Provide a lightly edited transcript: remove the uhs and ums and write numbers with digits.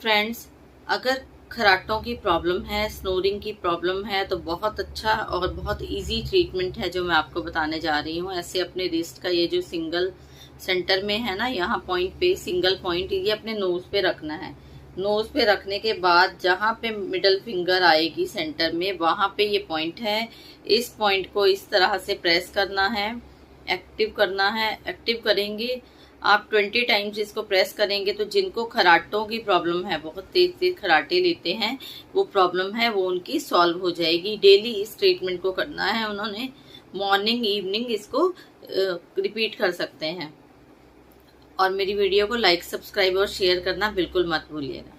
Friends, अगर खराटों की problem है, स्नोरिंग की प्रॉब्लम है, तो बहुत अच्छा और बहुत इजी ट्रीटमेंट है जो मैं आपको बताने जा रही हूँ। ऐसे अपने रिस्ट का ये जो सिंगल सेंटर में है ना, यहाँ पॉइंट पे सिंगल पॉइंट, ये अपने नोज पे रखना है। नोज पे रखने के बाद जहाँ पे मिडल फिंगर आएगी सेंटर में, वहाँ पे ये पॉइंट है। इस पॉइंट को इस तरह से प्रेस करना है, एक्टिव करना है। एक्टिव करेंगे आप 20 टाइम्स इसको प्रेस करेंगे तो जिनको खराटों की प्रॉब्लम है, बहुत तेज तेज खराटे लेते हैं, वो प्रॉब्लम है वो उनकी सॉल्व हो जाएगी। डेली इस ट्रीटमेंट को करना है उन्होंने, मॉर्निंग इवनिंग इसको रिपीट कर सकते हैं। और मेरी वीडियो को लाइक, सब्सक्राइब और शेयर करना बिल्कुल मत भूलिएगा।